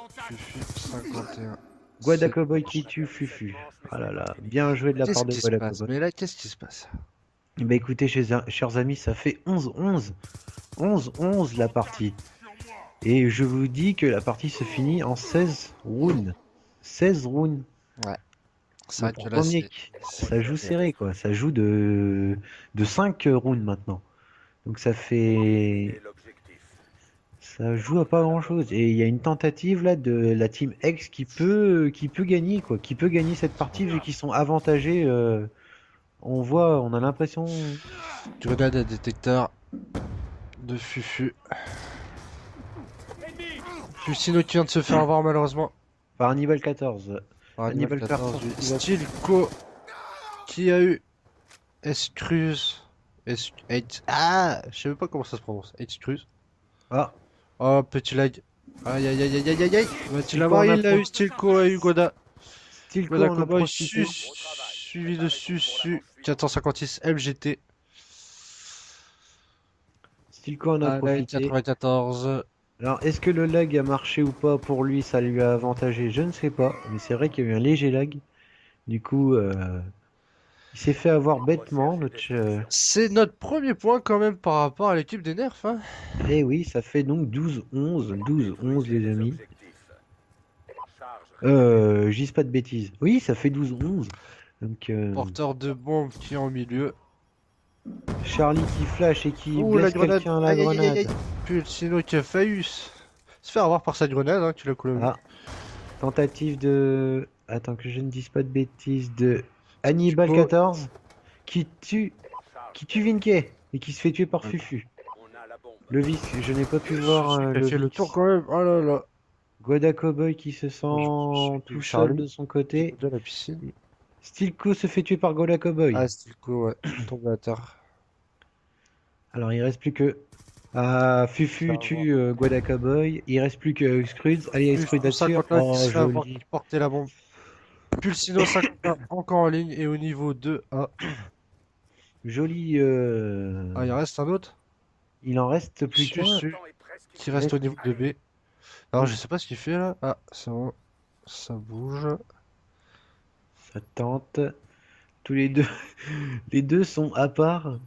Fufu 51.
Guada
C'est-
Cowboy qui tue Fufu. Ah là là, bien joué de la
Qu'est-ce
part de
qui se
Guada
passe?
Cowboy.
Mais là, qu'est-ce qui se passe?
Bah écoutez, chers amis, ça fait 11-11. 11-11 la partie. Et je vous dis que la partie se finit en 16 rounds. 16 rounds.
C'est vrai
Donc,
que
en
là,
premier, ça joue serré quoi. Ça joue de 5 rounds maintenant. Donc ça fait.
l'objectif.
Ça joue à pas grand chose. Et il y a une tentative là de la team X qui peut gagner quoi. Qui peut gagner cette partie vu qu'ils sont avantagés. On a l'impression.
grenade à détecteur de Fufu. Pulsino qui vient de se faire avoir malheureusement.
Par Hannibal 14.
Par
Hannibal
14,
14,
oui.
il va-
Stilco qui a eu Escruz. Ah, je sais même pas comment ça se prononce. Escruz.
Ah,
Oh, petit lag. Aïe aïe aïe aïe aïe aïe aïe. Va-t-il
Stilco
l'avoir?
en a
Il l'a eu.
pro-
Stilco a eu Goda.
Stilco
Goda
en a
Cowboy
profité.
suivi de Susu 456 MGT.
Stilco en a
Allez,
profité.
94.
Alors, est-ce que le lag a marché ou pas pour lui? Ça lui a avantagé? Je ne sais pas. Mais c'est vrai qu'il y a eu un léger lag. Du coup, il s'est fait avoir bêtement.
C'est notre premier point quand même par rapport à l'équipe des Nerfs. Hein.
Eh oui, ça fait donc 12-11. 12-11, les amis.
Charge.
Je dis pas de bêtises. Oui, ça fait 12-11. Donc,
Porteur de bombe qui est en milieu.
Charlie qui flash et qui
Ouh,
blesse
la grenade.
quelqu'un à la
Aïe, aïe, aïe,
grenade.
aïe. Pulsino qui a failli se faire avoir par sa grenade, hein, tu l'as coulé.
Ah, tentative de. Attends que je ne dise pas de bêtises. De Hannibal
Faut-
14 qui tue
Charge.
Vinquet et qui se fait tuer par Fufu.
On a la bombe.
Le Vis, je n'ai pas pu voir
Il a
le
fait le
Vis.
tour quand même. Oh là là.
Guada Cowboy qui se
Je
sent
suis
tout
Charlie.
seul de son côté.
De la piscine.
Stilco se fait tuer par Guada Cowboy.
Ah, Stilco, ouais. Tombe à terre.
Alors il reste plus que. Ah, Fufu
Ça va.
tue Guada Cowboy. Il reste plus que Scruz. Allez, Scruz a tué.
59
Oh,
qui se fait avoir,
joli.
qui portait la bombe. Pulsino 51 encore en ligne et au niveau 2A.
Joli.
Ah, il reste un autre
Il en reste plus qu'un.
Susu
Le temps est presque
qui reste au niveau de B. Alors, je sais pas ce qu'il fait là. Ah, c'est bon. Ça bouge.
Ça tente. Tous les deux, les deux sont à part,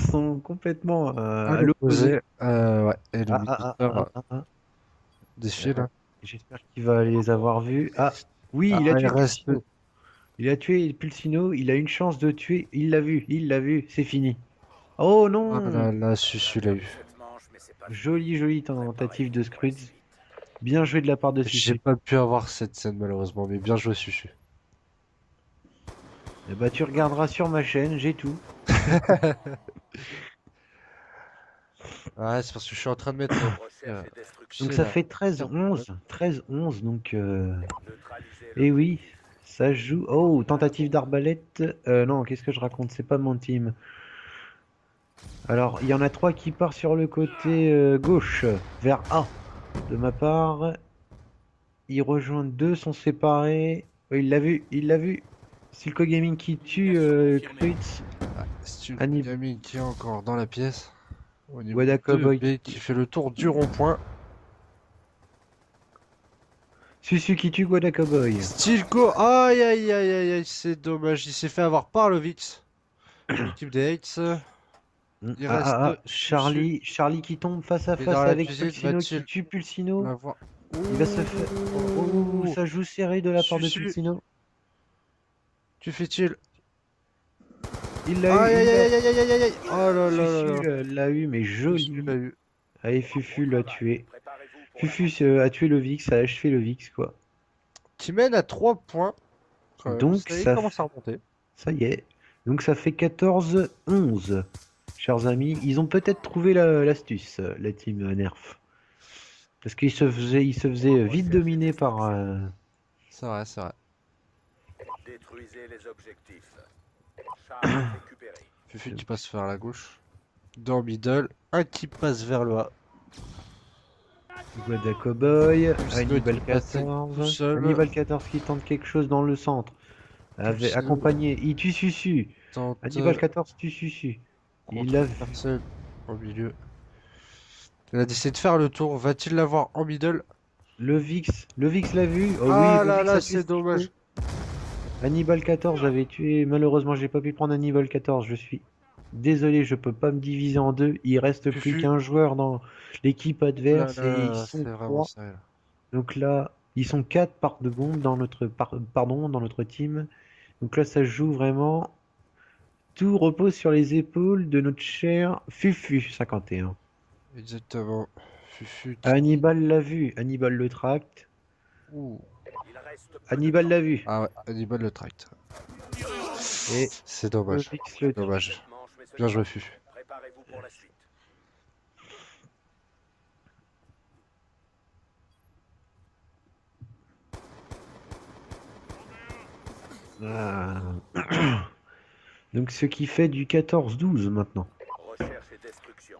sont complètement à l'opposé.
Ouais. Et le
Ah,
militeur
ah.
défile.
J'espère qu'il va les avoir vus. Ah, oui,
Ah,
il a
il
tué
reste-
Pulsino. Il a tué Pulsino. Il a une chance de tuer. Il l'a vu. C'est fini. Oh non!
Ah là là, Susu l'a eu.
cette manche, mais c'est pas
Jolie tentative de Scruz. Bien joué de la part de
J'ai
Susu.
pas pu avoir cette scène malheureusement, mais bien joué Susu.
Eh bah, tu regarderas sur ma chaîne, j'ai tout.
Ouais, c'est parce que je suis en train de mettre.
recherche et destruction.
Donc
C'est
ça
là.
fait 13-11. 13-11, donc.
Neutraliser
Et oui, ça joue. Oh, tentative d'arbalète. Non, qu'est-ce que je raconte? C'est pas mon team. Alors, il y en a 3 qui partent sur le côté gauche, vers A. De ma part, ils rejoignent 2, sont séparés. Oui, il l'a vu, il l'a vu. Silco Gaming qui tue Kreutz.
Steel
Annie-
Gaming qui est encore dans la pièce. Au niveau
Wada
de
Cowboy
B qui fait le tour du rond-point.
Susu qui tue Guada Cowboy.
Stilco, aïe aïe aïe aïe aïe, c'est dommage, il s'est fait avoir par le VIX. L'équipe des Hates. Il reste
Charlie, Charlie qui tombe face à
Et
face
dans la
avec
cuisine,
Pulsino qui
va-t-il
tue Pulsino.
l'avoir.
Il va se faire. Oh, ça joue serré de la part de
Susu.
Pulsino.
Tu fais-il?
Il l'a
Aïe
eu.
aïe
il l'a-
aïe aïe aïe aïe aïe aïe. Oh là là là
Fufu
là.
l'a eu, mais joli.
Susu l'a eu.
Allez, Fufu l'a tué.
Préparez-vous pour
Fufu a tué le Vix, a achevé le Vix, quoi.
Qui mène à 3 points. Quand même.
Donc,
Ça y est,
ça
il commence à remonter.
Ça y est. Donc ça fait 14-11, chers amis. Ils ont peut-être trouvé l'astuce, la team Nerf. Parce qu'ils se faisaient vite dominer par...
C'est vrai, c'est vrai.
détruisez les objectifs. Charge récupérée.
Fufu qui passe vers la gauche. Dans middle. Un qui passe vers le A.
Guada Cowboy,
Pulsino
Hannibal
qui passait
14,
tout seul.
Hannibal 14 qui tente quelque chose dans le centre.
Pulsino.
Accompagné, il tue Susu.
Tente
Hannibal 14 tue Susu. Il a...
personne au milieu. Il a décidé de faire le tour. Va-t-il l'avoir en middle?
Le Vix l'a vu. Oh
Ah
oui, le
là
Vix
là,
a tué
c'est
Stilco.
dommage.
Hannibal 14, j'avais tué. Malheureusement, j'ai pas pu prendre Hannibal 14. Je suis désolé, je peux pas me diviser en deux. Il reste plus
Fufu.
qu'un joueur dans l'équipe adverse
Oh là
et
là,
ils
c'est
sont
vraiment
3.
sérieux.
Donc là, ils sont 4 par de bombe dans notre pardon, dans notre team. Donc là, ça se joue vraiment. Tout repose sur les épaules de notre cher Fufu 51.
Exactement. Fufu qui...
Hannibal l'a vu, Hannibal le tracte.
Ouh.
Il reste peu de
Hannibal
temps.
l'a vu.
Ah ouais, Hannibal le tract.
Et
C'est
le
dommage.
Vix le tue.
Dommage.
Cette manche, messieurs,
Bien joué, Fufu.
préparez-vous pour la suite.
Ah. Donc ce qui fait du 14-12 maintenant.
Recherche et destruction.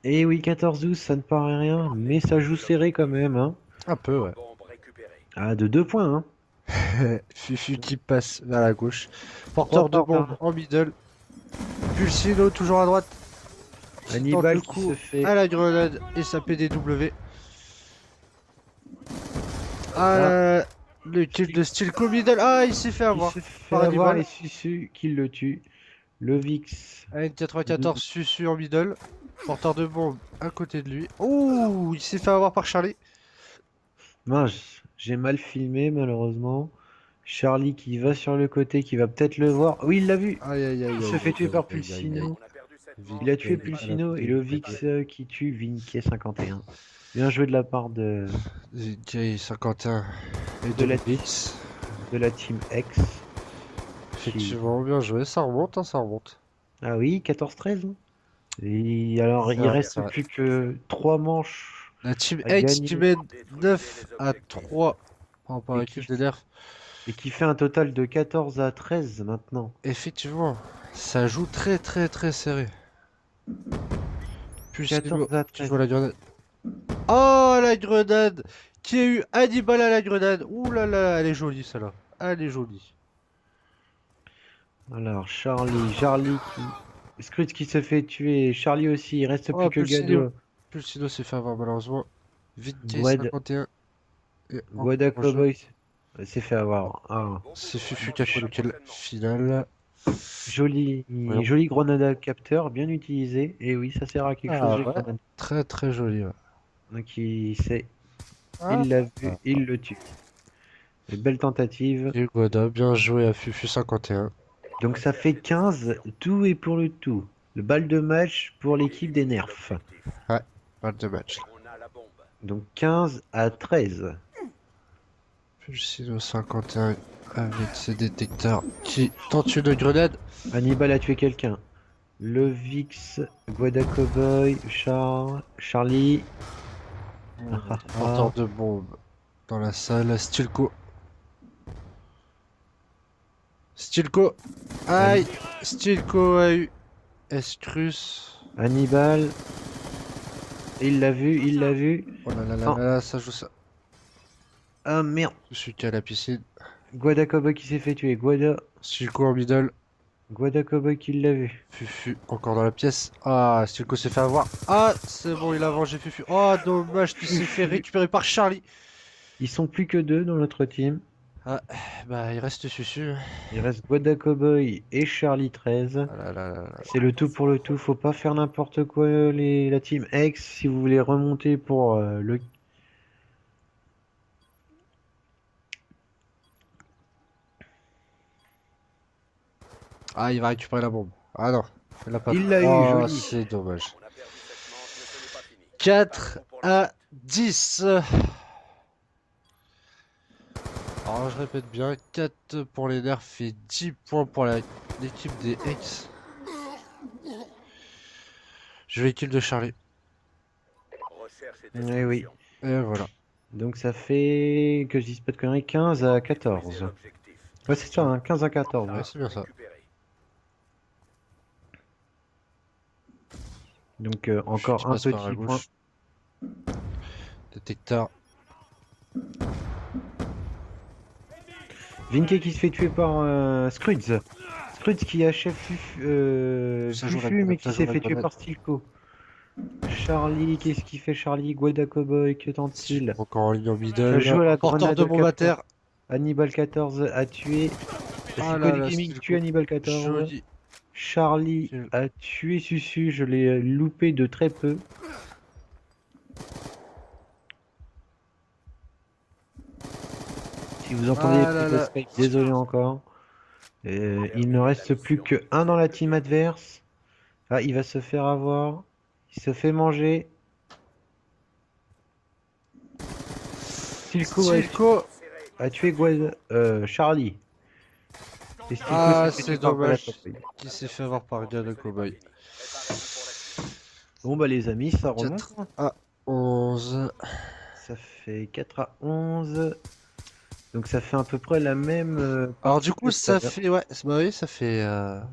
Et oui, 14-12, ça ne paraît rien, mais ça joue serré quand même. Hein.
Un peu, ouais.
Bombe récupérée.
Ah, de 2 points. Hein.
Fufu qui passe vers la gauche. Porteur de
Porteur.
bombe en middle. Pulsino toujours à droite. Qui tente
Hannibal
le
qui
coup
se fait...
à la grenade et sa PDW.
Ah.
Le kill de Stilco middle. Ah, il s'est fait
Il
avoir.
se fait
par
avoir
Hannibal.
les Susu qui le tue. Le Vix.
AN94 Susu en middle. Porteur de bombe à côté de lui. Ouh, il s'est fait avoir par Charlie.
Mince, j'ai mal filmé malheureusement. Charlie qui va sur le côté, qui va peut-être le voir. Oui, il l'a vu.
Aïe aïe aïe.
Il se
aïe,
fait
aïe,
tuer
aïe,
par
aïe, aïe,
Pulsino.
On a perdu cette
Vite.
manche.
Il a tué
à la
Pulsino et
tête.
le Vix qui tue Vinquet 51. Bien joué de la part de
aïe. 51 et
De
de
la-
la Vix.
la team X.
Effectivement, bien joué. Ça remonte, hein, ça remonte.
Ah oui, 14-13. Hein. Et alors,
C'est
il
vrai,
reste
c'est vrai.
plus que 3 manches.
La team
A
X
gagné.
qui mène 9 à 3 par rapport à
Et
l'équipe
qui-
des nerfs.
Et qui fait un total de 14-13 maintenant.
Effectivement, ça joue très très très serré. Pulsino
14 à
qui
13.
joue à la grenade. Oh la grenade! Qui a eu Hannibal à la grenade? Ouh là là, elle est jolie celle-là. Elle est jolie.
Alors, Charlie qui... Scrooge qui se fait tuer. Charlie aussi, il reste
Oh,
plus que
Pulsino.
Gado.
Pulsino s'est fait avoir malheureusement. Vite
Guad-
51. Et
Guada
en jeu,
Cowboy s'est fait avoir. Ah,
c'est Fufu qui a fait le kill final.
joli,
Voyons.
joli grenade capteur, bien utilisé. Et oui, ça sert à quelque
Ah,
chose. les
ouais.
grenades.
Très très joli. Ouais.
Donc il sait,
Ah.
il l'a vu,
Ah.
il le tue. Une belle tentative.
Et Guada, bien joué à Fufu 51.
Donc ça fait 15, tout est pour le tout. Le balle de match pour l'équipe des Nerfs.
Balle de match.
On a la bombe.
Donc 15 à 13.
Pulsino 51 avec ses détecteurs qui tente une grenade.
Hannibal a tué quelqu'un. Le Vix, Guada Cowboy, Charlie. Ah.
Porteur de bombe dans la salle. Stilco. Stilco. Aïe. Stilco a eu Escrus.
Hannibal. Il l'a vu, il l'a vu.
Oh là là là
Ah.
là, ça joue ça.
Ah merde.
Je suis qu'à la piscine.
Guada Cowboy qui s'est fait tuer.
Stilco en middle.
Guada Cowboy qui l'a vu.
Fufu encore dans la pièce. Ah, Stilco s'est fait avoir. Ah, c'est bon, il a vengé Fufu. Oh, dommage, tu s'est fait récupérer par Charlie.
Ils sont plus que 2 dans notre team.
Ah, bah, il reste Susu.
Il reste Guada Cowboy et Charlie 13.
Ah là là là là.
C'est le tout pour le tout. Faut pas faire n'importe quoi la team X si vous voulez remonter pour le.
Ah, il va récupérer la bombe. Ah non, il l'a pas
Il
fait.
l'a eu,
Oh,
joli.
c'est dommage.
On a perdu cette manche, mais ce n'est pas fini.
4
Partons pour la
à 10. Alors, je répète bien, 4 pour les nerfs et 10 points pour l'équipe des X. Je vais l'équipe de Charlie.
recherche et
Eh oui.
destruction.
Et voilà.
Donc ça fait, que je dise pas de conneries, 15 à 14.
Détruisez l'objectif.
Ouais, c'est ça, hein, 15 à 14.
Ouais,
Ouais.
c'est bien ça.
Récupéré.
Donc
Je
encore un
passe par la
petit point.
gauche. Détecteur.
Vinke qui se fait tuer par Scrooge. Scrooge qui achève
Ça joue la
Fufu,
grenade,
mais
ça
qui
joue
s'est
la
fait tuer
grenade.
par Stilco. Charlie, qu'est-ce qu'il fait Charlie? Guada Cowboy, que tente-t-il?
Encore en ligne en
Ça
middle.
joue à la
Porteur
grenade
de bombe à terre.
Hannibal 14 a tué.
Ah
Stilco
là là,
Gaming
Stilco.
tue Hannibal 14.
Joli.
Charlie
Kill.
a tué Susu, je l'ai loupé de très peu. Si vous entendez
Ah là
les
là.
Skype, désolé encore. Il ne reste plus que un dans la team adverse. Ah, il va se faire avoir. Il se fait manger. Stilco
Stilco.
a tué Charlie. Et Stilco
Ah,
s'est fait
c'est
tuer par
dommage.
Guada Cowboy.
Qui s'est fait avoir par Diana Cowboy.
Bon bah les amis, ça remonte.
4 à 11.
Ça fait 4 à 11. Donc ça fait à peu près la même.
Alors
partie
du
que
coup,
tout
ça
à l'heure.
fait... Ouais, bah oui, ça fait...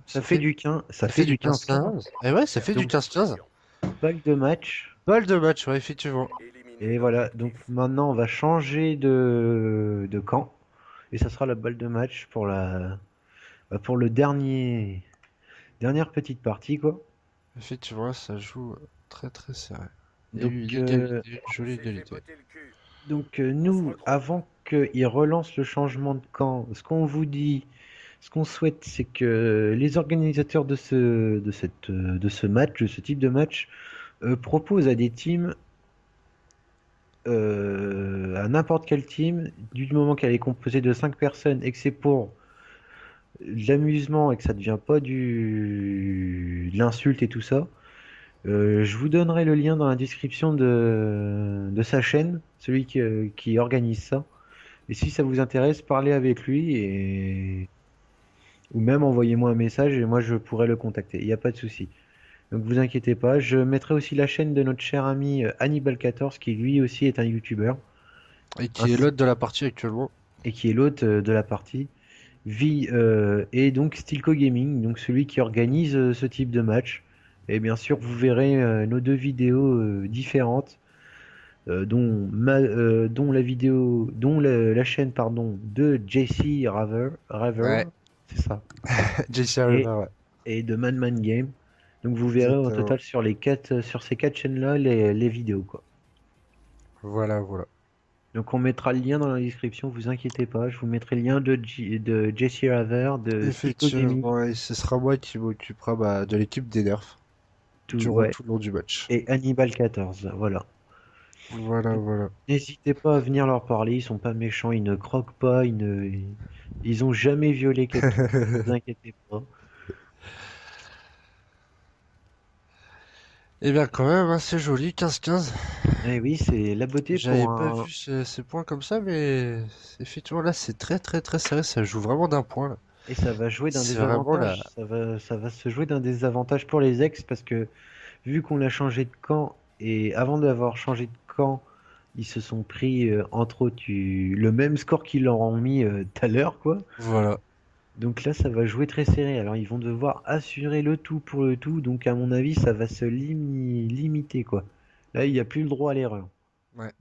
Ça fait du 15. Ça fait du 15-15.
Et ouais, ça fait du
Donc-
15-15.
Balle de match.
Balle de match, ouais, effectivement.
Et voilà, donc maintenant on va changer de camp. Et ça sera la balle de match pour pour le dernière petite partie quoi.
Effectivement, ça joue très très serré. Il y a
Donc,
eu une égalité, une jolie égalité.
Nous, avant qu'ils relancent le changement de camp, ce qu'on vous dit, ce qu'on souhaite, c'est que les organisateurs de ce match, de ce type de match, proposent à des teams, à n'importe quel team, du moment qu'elle est composée de 5 personnes et que c'est pour de l'amusement et que ça ne devient pas de l'insulte et tout ça, je vous donnerai le lien dans la description de sa chaîne, celui qui organise ça. Et si ça vous intéresse, parlez avec lui ou même envoyez-moi un message et moi je pourrai le contacter. Il n'y a pas de souci. Donc vous inquiétez pas. Je mettrai aussi la chaîne de notre cher ami Hannibal14 qui lui aussi est un YouTuber
Et qui est l'hôte de la partie actuellement.
et qui est l'hôte de la partie. Et donc Stilco Gaming, donc celui qui organise ce type de match. Et bien sûr, vous verrez nos deux vidéos différentes, dont la chaîne pardon de JC Raver,
Ouais.
c'est ça,
JC River, ouais.
et de Man Game. Donc vous verrez au
Exactement.
total sur ces quatre chaînes-là les vidéos quoi.
Voilà, voilà.
Donc on mettra le lien dans la description, vous inquiétez pas, je vous mettrai le lien de JC Raver, de Stilco Gaming,
Effectivement, et ce sera moi qui m'occupera de l'équipe des nerfs durant
ouais,
tout le long du match.
et Hannibal 14, voilà.
Voilà, voilà.
N'hésitez pas à venir leur parler, ils sont pas méchants, ils ne croquent pas, ils ont jamais violé quelqu'un, ne vous inquiétez pas.
Eh bien, quand même, hein, c'est joli, 15-15.
Eh oui, c'est la beauté
J'avais
pour
pas
un...
vu ces points comme ça, mais effectivement, là, c'est très, très, très serré. Ça joue vraiment d'un point, là.
Et ça va jouer d'un
C'est vraiment
désavantage, ça va se jouer d'un désavantage pour les ex, parce que vu qu'on a changé de camp, et avant d'avoir changé de camp, ils se sont pris, entre autres, le même score qu'ils leur ont mis tout à l'heure, quoi.
Voilà.
Donc là, ça va jouer très serré. Alors, ils vont devoir assurer le tout pour le tout. Donc, à mon avis, ça va se limiter, quoi. Là, il n'y a plus le droit à l'erreur.
Ouais.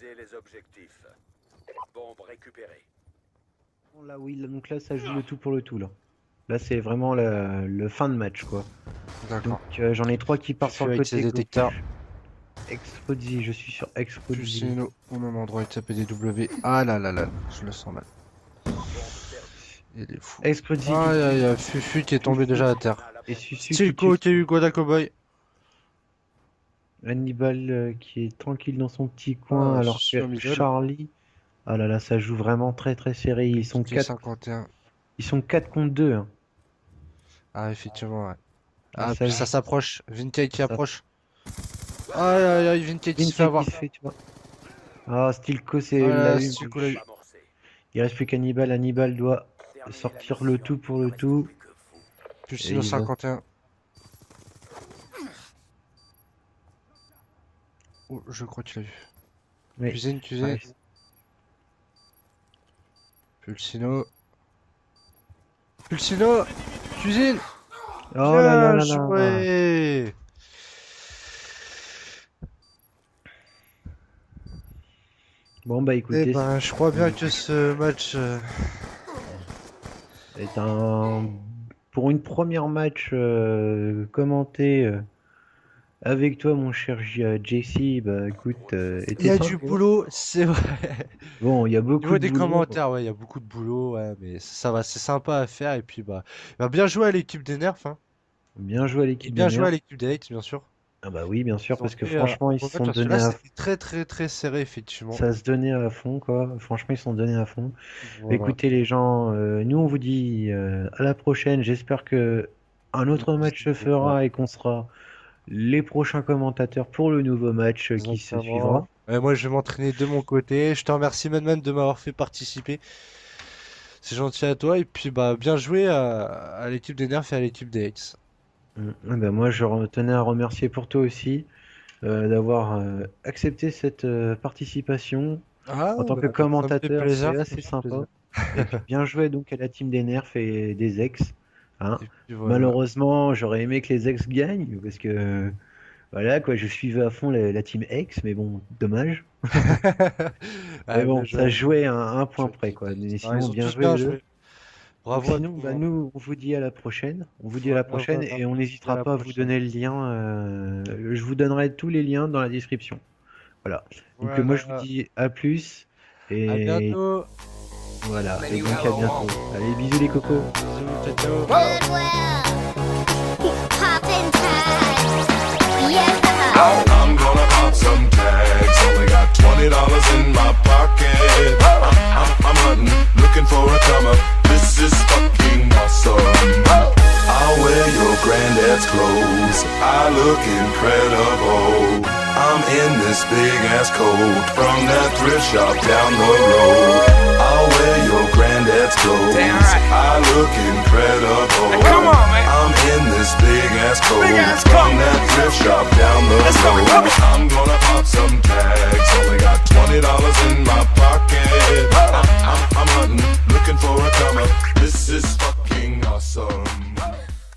Visez les objectifs. Bombe récupérée.
Là, oui, donc là, ça joue le tout pour le tout, là. Là, c'est vraiment le fin de match, quoi.
D'accord.
Donc, j'en ai 3 qui partent
Je
sur
suis
le
avec
côté
ces détecteurs.
gauche. Explodzi, je suis sur Explodzi.
Pulsino, au même endroit, il tape des W. Ah là là là, je le sens mal.
Bombe perdue.
Il est fou.
Explodzi.
Ah, il y a Fufu qui est tombé déjà à terre.
Et Susu
Stilko qui a eu Goda Cowboy.
Hannibal qui est tranquille dans son petit coin,
Ah,
alors
Susu au
que
middle.
Charlie. Ah là là, ça joue vraiment très très serré. Ils sont 4
51.
contre 2. Hein.
Ah, effectivement, ouais.
Ah,
Ah,
ça
puis
joue.
ça s'approche. Vintage qui
Ça-
approche. Aïe aïe aïe, Vintage qui se fait avoir.
Qui se fait, tu vois. Ah, Stilko, c'est
Ah là,
l'a eu.
Stilko l'a eu.
Amorcé.
Il reste plus qu'Hannibal. Hannibal doit
Terminez
sortir
la
le
mission.
tout pour le
Il ne
tout.
reste plus que vous.
Pulsino
il va.
51. Oh, je crois que tu l'as vu.
Oui.
Cuisine.
Ouais.
Pulsino. Pulsino. Cuisine.
Oh là là là
Bien
là.
joué.
Bon bah
Eh
écoutez,
ben, je crois bien que ce match.
c'est un pour une première match commenté avec toi mon cher JC, bah écoute,
Il y
était
a
simple,
du
hein.
boulot, c'est vrai.
Bon, il y a
Au
beaucoup
niveau
de
des
boulot.
commentaires, ouais, il y a beaucoup de boulot, ouais, mais ça va, c'est sympa à faire. Et puis, bah, bien joué à l'équipe des Nerfs, hein.
Bien joué à
Et
l'équipe
bien
des
joué à
Nerfs.
l'équipe des Hates, bien sûr.
Ah bah oui, bien sûr,
Ils ont
parce que
fait,
franchement,
un
ils
bon
se
match,
sont
parce que
donnés
là,
à
c'était très, très, très serré, effectivement.
ça se donnait à fond, quoi. Franchement, ils se sont donnés à fond.
Voilà.
Écoutez les gens, nous on vous dit à la prochaine. J'espère que un autre match se fera et qu'on sera les prochains commentateurs pour le nouveau match qui se
Exactement.
suivra.
Ouais, moi, je vais m'entraîner de mon côté. Je te remercie, Madman, de m'avoir fait participer. C'est gentil à toi. Et puis, bah, bien joué à l'équipe des Nerfs et à l'équipe des Hates.
Ah ben moi, je tenais à remercier pour toi aussi d'avoir accepté cette participation
Ah,
en tant que
bah, ça me fait
commentateur.
plaisir,
C'est
ça
assez
me fait
sympa.
plaisir.
Et puis, bien joué donc à la team des Nerfs et des ex. Hein.
Et puis, voilà.
Malheureusement, j'aurais aimé que les ex gagnent parce que voilà quoi, je suivais à fond la team ex, mais bon, dommage.
Ah,
Mais bon,
bien joué.
ça jouait à un point
Joué.
près quoi. Mais
Ah, ils
sinon,
ont
bien
tous
joué
bien
les deux.
joué. Bravo
Donc
à
sinon,
tout le
bah,
monde.
nous, on vous dit à la prochaine. On vous dit à la
Voilà,
prochaine
voilà.
et on
À
n'hésitera
la
pas à vous
prochaine.
donner le lien. Je vous donnerai tous les liens dans la description. Voilà. Donc moi, je vous
Voilà.
dis à plus.
À
Et
bientôt.
voilà. Et donc à bientôt. Allez, bisous les cocos.
Bisous, ciao, ciao.
Goodwill, poppin' tags, yeah.
I'm gonna pop some tags. Only got $20 in my pocket. I'm hunting, looking for a comer. This is fucking awesome. I'll wear your granddad's clothes. I look incredible. I'm in this big ass coat from that thrift shop down the road. I'll wear your granddad's clothes. I look incredible.
Come on, man.
I'm in this big ass coat
Big ass
from
coat.
that thrift shop down the
Let's go,
road.
come